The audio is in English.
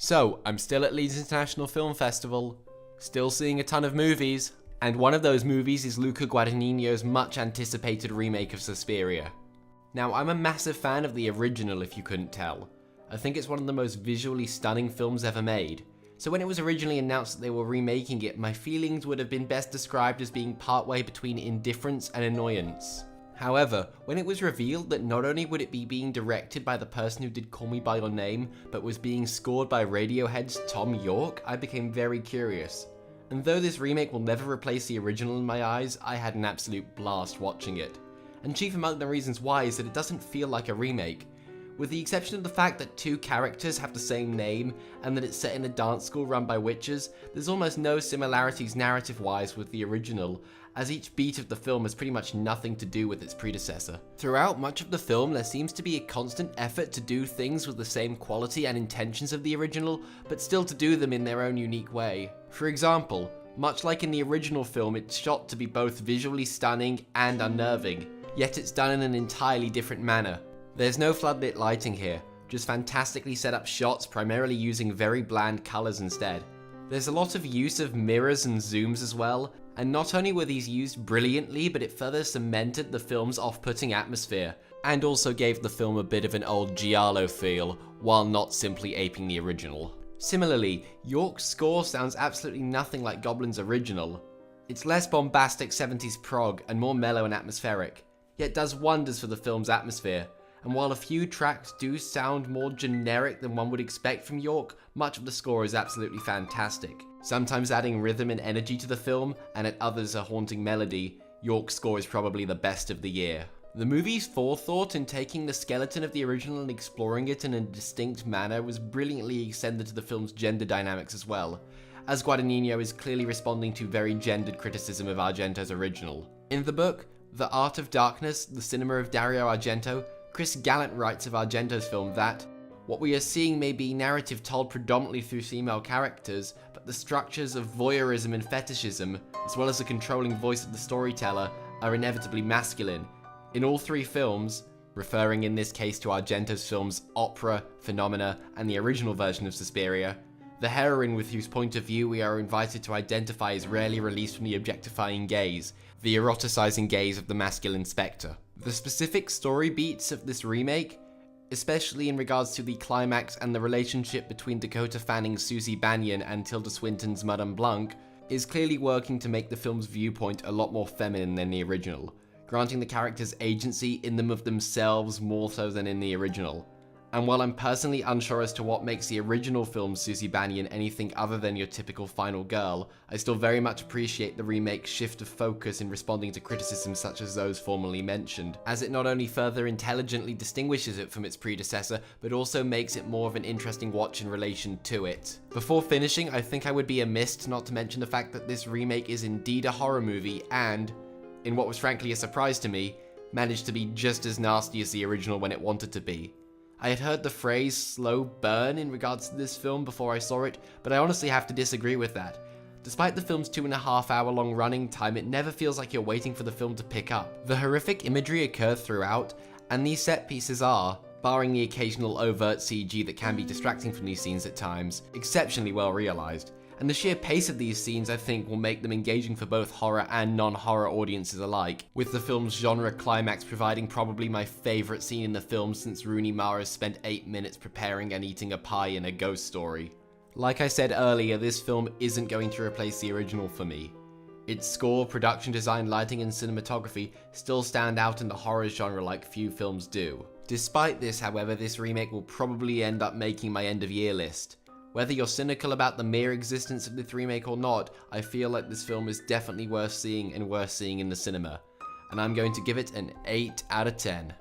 So, I'm still at Leeds International Film Festival, still seeing a ton of movies, and one of those movies is Luca Guadagnino's much anticipated remake of Suspiria. Now, I'm a massive fan of the original if you couldn't tell. I think it's one of the most visually stunning films ever made. So when it was originally announced that they were remaking it, my feelings would have been best described as being partway between indifference and annoyance. However, when it was revealed that not only would it be being directed by the person who did Call Me By Your Name, but was being scored by Radiohead's Tom Yorke, I became very curious. And though this remake will never replace the original in my eyes, I had an absolute blast watching it. And chief among the reasons why is that it doesn't feel like a remake. With the exception of the fact that two characters have the same name, and that it's set in a dance school run by witches, there's almost no similarities narrative-wise with the original, as each beat of the film has pretty much nothing to do with its predecessor. Throughout much of the film, there seems to be a constant effort to do things with the same quality and intentions of the original, but still to do them in their own unique way. For example, much like in the original film, it's shot to be both visually stunning and unnerving, yet it's done in an entirely different manner. There's no floodlit lighting here, just fantastically set up shots primarily using very bland colours instead. There's a lot of use of mirrors and zooms as well, and not only were these used brilliantly, but it further cemented the film's off-putting atmosphere, and also gave the film a bit of an old giallo feel, while not simply aping the original. Similarly, Yorke's score sounds absolutely nothing like Goblin's original. It's less bombastic 70s prog and more mellow and atmospheric, yet does wonders for the film's atmosphere. And while a few tracks do sound more generic than one would expect from Yorke, much of the score is absolutely fantastic. Sometimes adding rhythm and energy to the film, and at others a haunting melody, Yorke's score is probably the best of the year. The movie's forethought in taking the skeleton of the original and exploring it in a distinct manner was brilliantly extended to the film's gender dynamics as well, as Guadagnino is clearly responding to very gendered criticism of Argento's original. In the book, The Art of Darkness, the cinema of Dario Argento, Chris Gallant writes of Argento's film that, what we are seeing may be narrative told predominantly through female characters, but the structures of voyeurism and fetishism, as well as the controlling voice of the storyteller, are inevitably masculine. In all three films, referring in this case to Argento's films Opera, Phenomena, and the original version of Suspiria, the heroine with whose point of view we are invited to identify is rarely released from the objectifying gaze, the eroticizing gaze of the masculine spectre. The specific story beats of this remake, especially in regards to the climax and the relationship between Dakota Fanning's Susie Bannion and Tilda Swinton's Madame Blanc, is clearly working to make the film's viewpoint a lot more feminine than the original, granting the characters agency in them of themselves more so than in the original. And while I'm personally unsure as to what makes the original film's Susie Bannion anything other than your typical final girl, I still very much appreciate the remake's shift of focus in responding to criticisms such as those formerly mentioned, as it not only further intelligently distinguishes it from its predecessor, but also makes it more of an interesting watch in relation to it. Before finishing, I think I would be amiss not to mention the fact that this remake is indeed a horror movie and, in what was frankly a surprise to me, managed to be just as nasty as the original when it wanted to be. I had heard the phrase slow burn in regards to this film before I saw it, but I honestly have to disagree with that. Despite the film's 2.5 hour long running time, it never feels like you're waiting for the film to pick up. The horrific imagery occurs throughout, and these set pieces are, barring the occasional overt CG that can be distracting from these scenes at times, exceptionally well realized. And the sheer pace of these scenes, I think, will make them engaging for both horror and non-horror audiences alike, with the film's genre climax providing probably my favourite scene in the film since Rooney Mara spent 8 minutes preparing and eating a pie in A Ghost Story. Like I said earlier, this film isn't going to replace the original for me. Its score, production design, lighting and cinematography still stand out in the horror genre like few films do. Despite this, however, this remake will probably end up making my end of year list. Whether you're cynical about the mere existence of this remake or not, I feel like this film is definitely worth seeing and worth seeing in the cinema. And I'm going to give it an 8 out of 10.